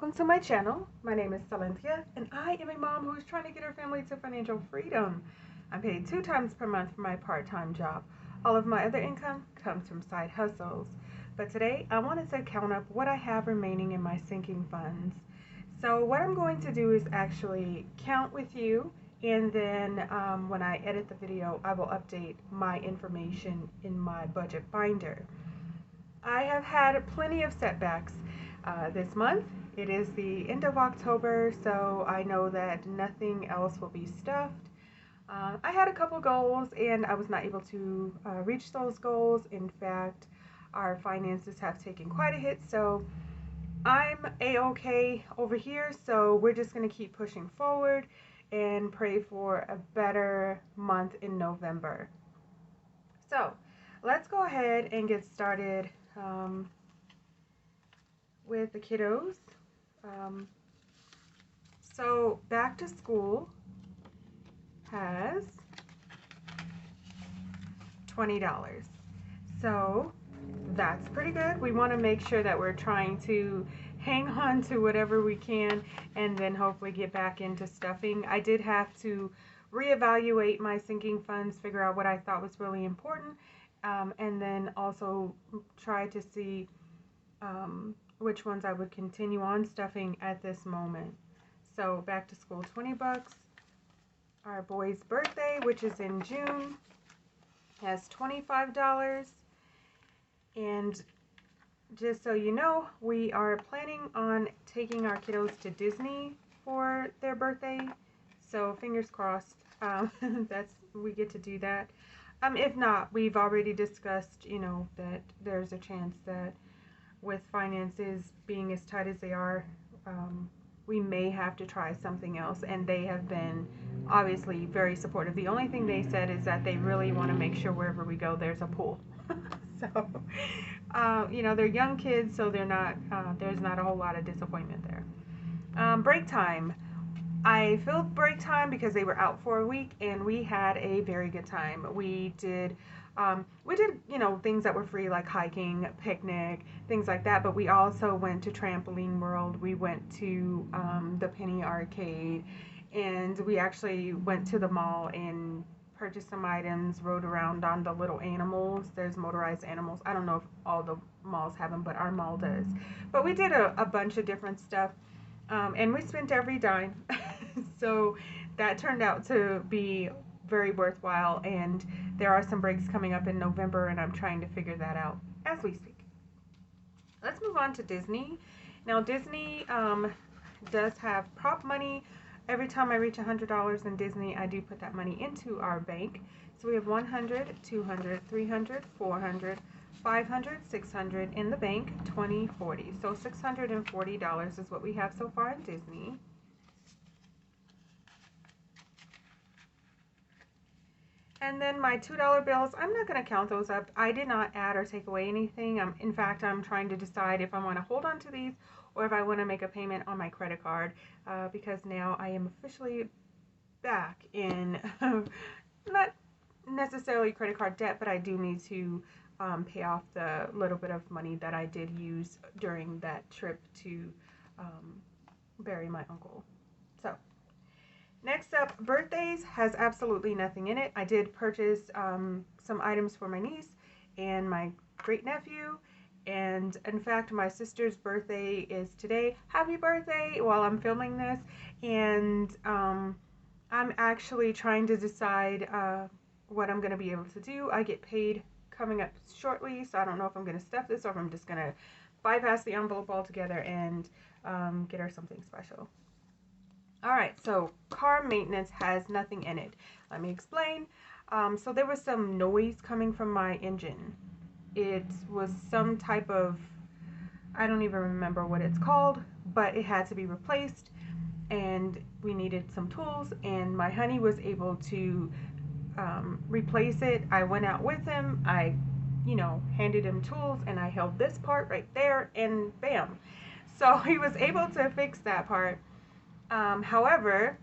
Welcome to my channel. My name is Silynthia, and I am a mom who is trying to get her family to financial freedom. I'm paid 2 times per month for my part-time job. All of my other income comes from side hustles. But today, I wanted to count up what I have remaining in my sinking funds. So what I'm going to do is actually count with you, and then when I edit the video, I will update my information in my budget binder. I have had plenty of setbacks this month. It is the end of October, so I know that nothing else will be stuffed. I had a couple goals and I was not able to reach those goals. In fact, our finances have taken quite a hit, so I'm a-okay over here. So we're just going to keep pushing forward and pray for a better month in November. So let's go ahead and get started with the kiddos. So back to school has $20. So that's pretty good. We want to make sure that we're trying to hang on to whatever we can and then hopefully get back into stuffing. I did have to reevaluate my sinking funds, figure out what I thought was really important, and then also try to see which ones I would continue on stuffing at this moment. So back to school, 20 bucks. Our boy's birthday, which is in June, has $25. And just so you know, we are planning on taking our kiddos to Disney for their birthday. So fingers crossed, we get to do that. If not, we've already discussed, that there's a chance that with finances being as tight as they are, we may have to try something else, and they have been obviously very supportive. The only thing they said is that they really want to make sure wherever we go there's a pool. So they're young kids, so they're not there's not a whole lot of disappointment there. Break time. I filled break time because they were out for a week, and we had a very good time. We did things that were free, like hiking, picnic, things like that. But we also went to Trampoline World. We went to the Penny Arcade, and we actually went to the mall and purchased some items, rode around on the little animals. There's motorized animals. I don't know if all the malls have them, but our mall does. But we did a bunch of different stuff, and we spent every dime. So that turned out to be very worthwhile, and there are some breaks coming up in November, and I'm trying to figure that out as we speak. Let's move on to Disney. Now, Disney does have prop money. Every time I reach $100 in Disney, I do put that money into our bank. So we have 100, 200, 300, 400, 500, 600 in the bank, 20, 40. So $640 is what we have so far in Disney. And then my $2 bills, I'm not going to count those up. I did not add or take away anything. In fact, I'm trying to decide if I want to hold on to these or if I want to make a payment on my credit card, because now I am officially back in, not necessarily credit card debt, but I do need to pay off the little bit of money that I did use during that trip to bury my uncle. So next up, birthdays has absolutely nothing in it. I did purchase some items for my niece and my great nephew. And in fact, my sister's birthday is today. Happy birthday while I'm filming this. And I'm actually trying to decide what I'm going to be able to do. I get paid coming up shortly, so I don't know if I'm going to stuff this or if I'm just going to bypass the envelope altogether and get her something special. Alright, so car maintenance has nothing in it. Let me explain. So there was some noise coming from my engine. It was some type of, I don't even remember what it's called, but it had to be replaced, and we needed some tools, and my honey was able to replace it. I went out with him. I, handed him tools, and I held this part right there, and bam. So he was able to fix that part. However,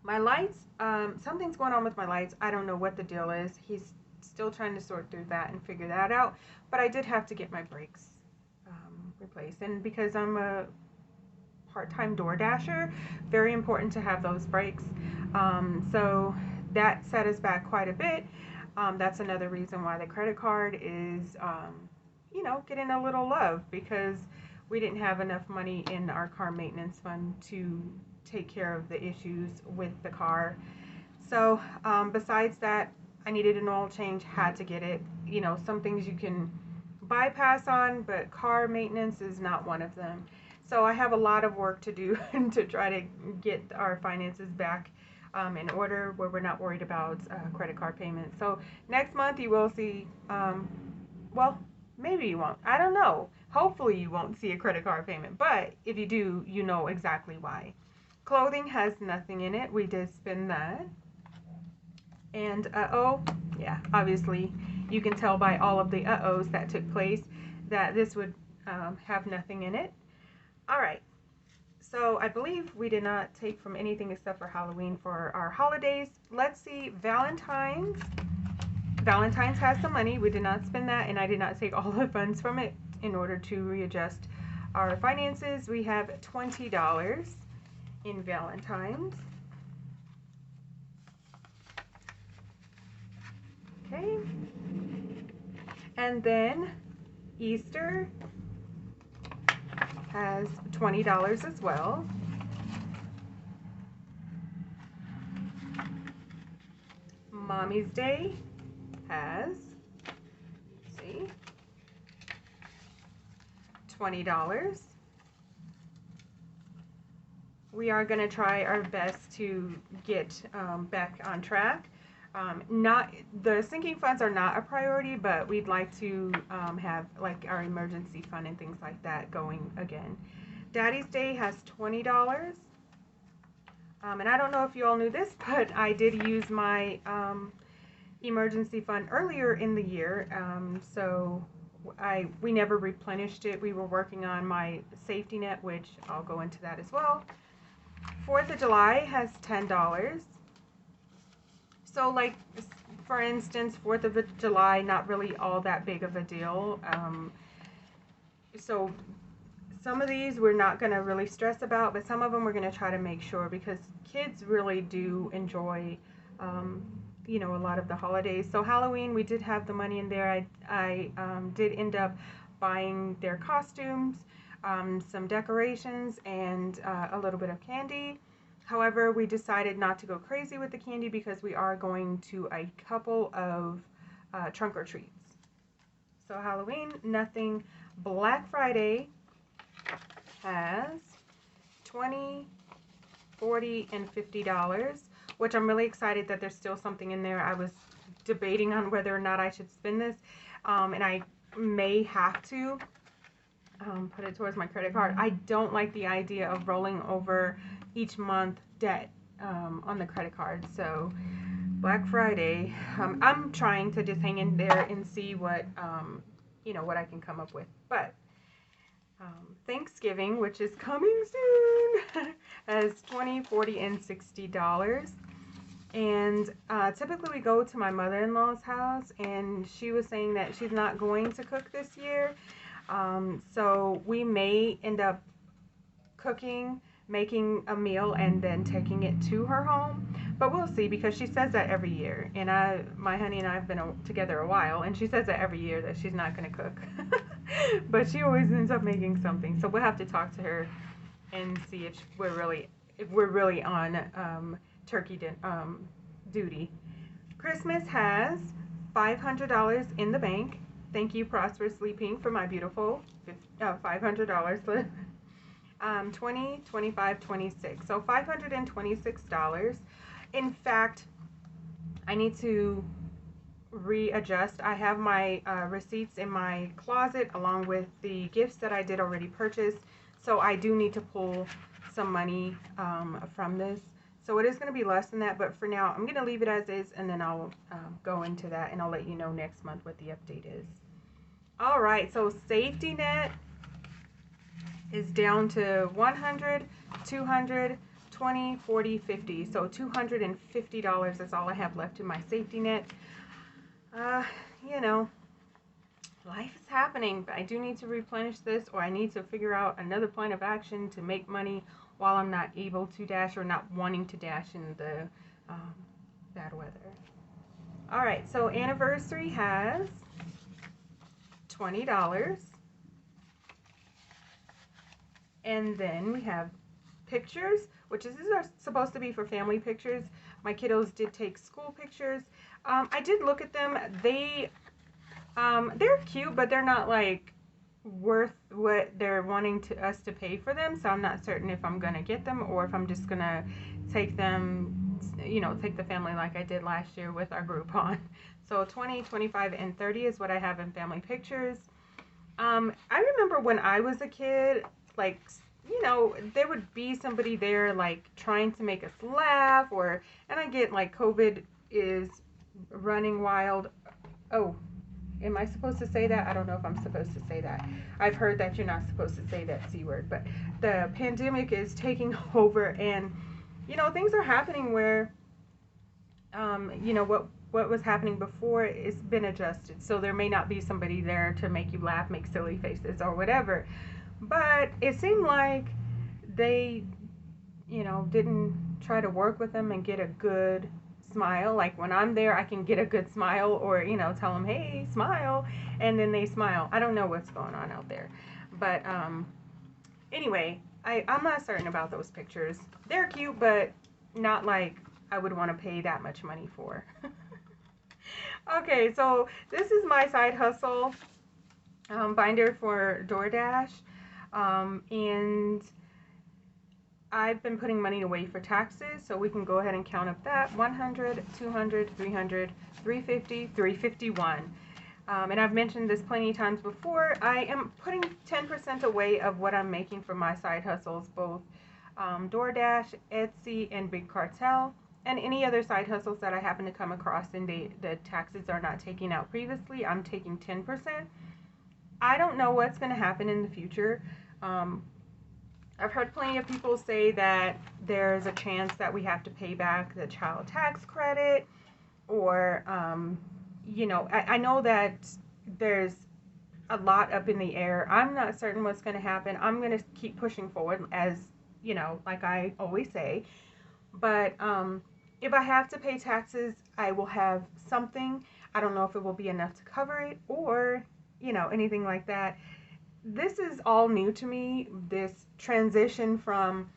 my lights, something's going on with my lights. I don't know what the deal is. He's still trying to sort through that and figure that out. But I did have to get my brakes replaced. And because I'm a part-time door dasher. Very important to have those breaks. So that set us back quite a bit. That's another reason why the credit card is, getting a little love, because we didn't have enough money in our car maintenance fund to take care of the issues with the car. So besides that, I needed an oil change, had to get it. Some things you can bypass on, but car maintenance is not one of them. So I have a lot of work to do to try to get our finances back in order, where we're not worried about credit card payments. So next month you will see, well, maybe you won't. I don't know. Hopefully you won't see a credit card payment, but if you do, you know exactly why. Clothing has nothing in it. We did spend that. And yeah, obviously you can tell by all of the uh-ohs that took place that this would have nothing in it. All right. So I believe we did not take from anything except for Halloween for our holidays. Let's see, Valentine's. Valentine's has some money. We did not spend that, and I did not take all the funds from it in order to readjust our finances. We have $20 in Valentine's. Okay. And then Easter has $20 as well. Mommy's Day has, let's see, $20. We are going to try our best to get back on track. Not the sinking funds are not a priority, but we'd like to have like our emergency fund and things like that going again. Daddy's Day has $20. And I don't know if you all knew this, but I did use my emergency fund earlier in the year. So we never replenished it. We were working on my safety net, which I'll go into that as well. 4th of July has $10. So like, for instance, 4th of July, not really all that big of a deal. So some of these we're not going to really stress about, but some of them we're going to try to make sure, because kids really do enjoy, a lot of the holidays. So Halloween, we did have the money in there. I did end up buying their costumes, some decorations, and a little bit of candy. However, we decided not to go crazy with the candy because we are going to a couple of trunk or treats. So Halloween, nothing. Black Friday has $20, $40, and $50, which I'm really excited that there's still something in there. I was debating on whether or not I should spend this, and I may have to put it towards my credit card. I don't like the idea of rolling over each month debt on the credit card. So Black Friday, I'm trying to just hang in there and see what what I can come up with. But Thanksgiving, which is coming soon, has $20, $40, and $60. And typically we go to my mother-in-law's house, and she was saying that she's not going to cook this year. So we may end up cooking, making a meal, and then taking it to her home. But we'll see, because she says that every year. And my honey and I have been together a while, and she says that every year that she's not going to cook. But she always ends up making something. So we'll have to talk to her and see if we're really on turkey duty. Christmas has $500 in the bank. Thank you, Prosperously Pink, for my beautiful $500 20, 25, 26. So $526. In fact, I need to readjust. I have my receipts in my closet along with the gifts that I did already purchase. So I do need to pull some money from this. So it is going to be less than that, but for now, I'm going to leave it as is, and then I'll go into that, and I'll let you know next month what the update is. All right, so safety net is down to 100, 200, 20, 40, 50. So $250 is all I have left in my safety net. life is happening, but I do need to replenish this, or I need to figure out another plan of action to make money while I'm not able to dash or not wanting to dash in the bad weather. All right, so anniversary has $20. And then we have pictures, which is, these are supposed to be for family pictures. My kiddos did take school pictures. I did look at them. They're cute, but they're not like worth what they're wanting us to pay for them. So I'm not certain if I'm gonna get them or if I'm just gonna take them, take the family like I did last year with our Groupon. So 20, 25, and 30 is what I have in family pictures. I remember when I was a kid, like, there would be somebody there like trying to make us laugh, and I get like COVID is running wild. Oh, am I supposed to say that? I don't know if I'm supposed to say that. I've heard that you're not supposed to say that C word, but the pandemic is taking over, and things are happening where what was happening before is been adjusted. So there may not be somebody there to make you laugh, make silly faces or whatever. But it seemed like they, didn't try to work with them and get a good smile. Like when I'm there, I can get a good smile or, tell them, hey, smile. And then they smile. I don't know what's going on out there. But anyway, I'm not certain about those pictures. They're cute, but not like I would want to pay that much money for. Okay, so this is my side hustle binder for DoorDash. And I've been putting money away for taxes, so we can go ahead and count up that. 100, 200, 300, 350, 351. And I've mentioned this plenty of times before. I am putting 10% away of what I'm making for my side hustles, both DoorDash, Etsy, and Big Cartel, and any other side hustles that I happen to come across and the taxes are not taken out previously. I'm taking 10%. I don't know what's going to happen in the future. I've heard plenty of people say that there's a chance that we have to pay back the child tax credit, or, I know that there's a lot up in the air. I'm not certain what's going to happen. I'm going to keep pushing forward, as, like I always say. But if I have to pay taxes, I will have something. I don't know if it will be enough to cover it or, anything like that. This is all new to me, this transition from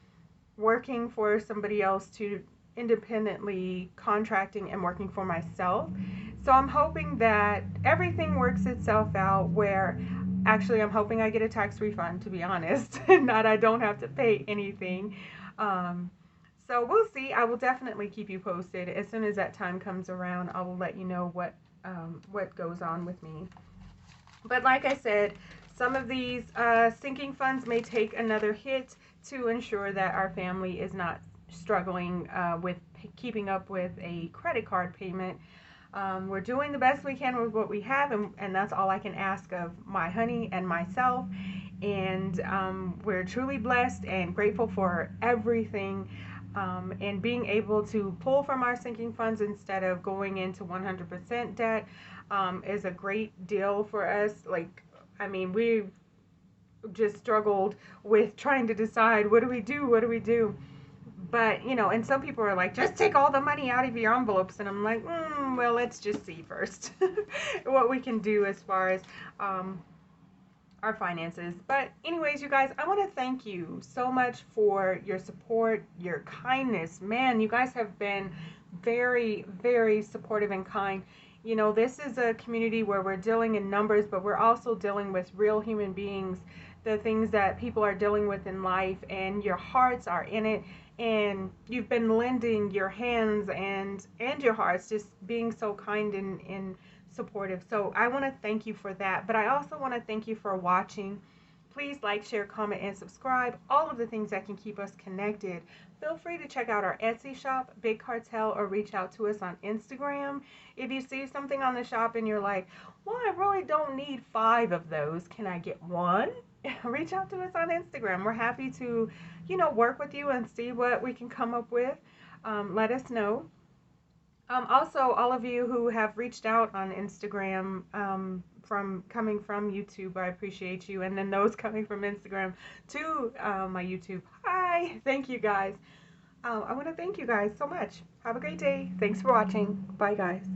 working for somebody else to independently contracting and working for myself. So I'm hoping that everything works itself out where actually I'm hoping I get a tax refund, to be honest, not I don't have to pay anything. So we'll see. I will definitely keep you posted. As soon as that time comes around, I will let you know what goes on with me. But like I said, some of these sinking funds may take another hit to ensure that our family is not struggling with keeping up with a credit card payment. We're doing the best we can with what we have, and that's all I can ask of my honey and myself. And we're truly blessed and grateful for everything. And being able to pull from our sinking funds instead of going into 100% debt is a great deal for us. We've just struggled with trying to decide, what do we do? But, and some people are like, just take all the money out of your envelopes. And I'm like, well, let's just see first what we can do as far as our finances. But anyways, you guys, I want to thank you so much for your support, your kindness. Man, you guys have been very, very supportive and kind. This is a community where we're dealing in numbers, but we're also dealing with real human beings, the things that people are dealing with in life, and your hearts are in it, and you've been lending your hands and your hearts, just being so kind and supportive. So I want to thank you for that, but I also want to thank you for watching. Please like, share, comment, and subscribe. All of the things that can keep us connected. Feel free to check out our Etsy shop, Big Cartel, or reach out to us on Instagram. If you see something on the shop and you're like, well, I really don't need 5 of those. Can I get 1? Reach out to us on Instagram. We're happy to, work with you and see what we can come up with. Let us know. Also, all of you who have reached out on Instagram coming from YouTube, I appreciate you. And then those coming from Instagram to my YouTube. Hi, thank you guys. I want to thank you guys so much. Have a great day. Thanks for watching. Bye, guys.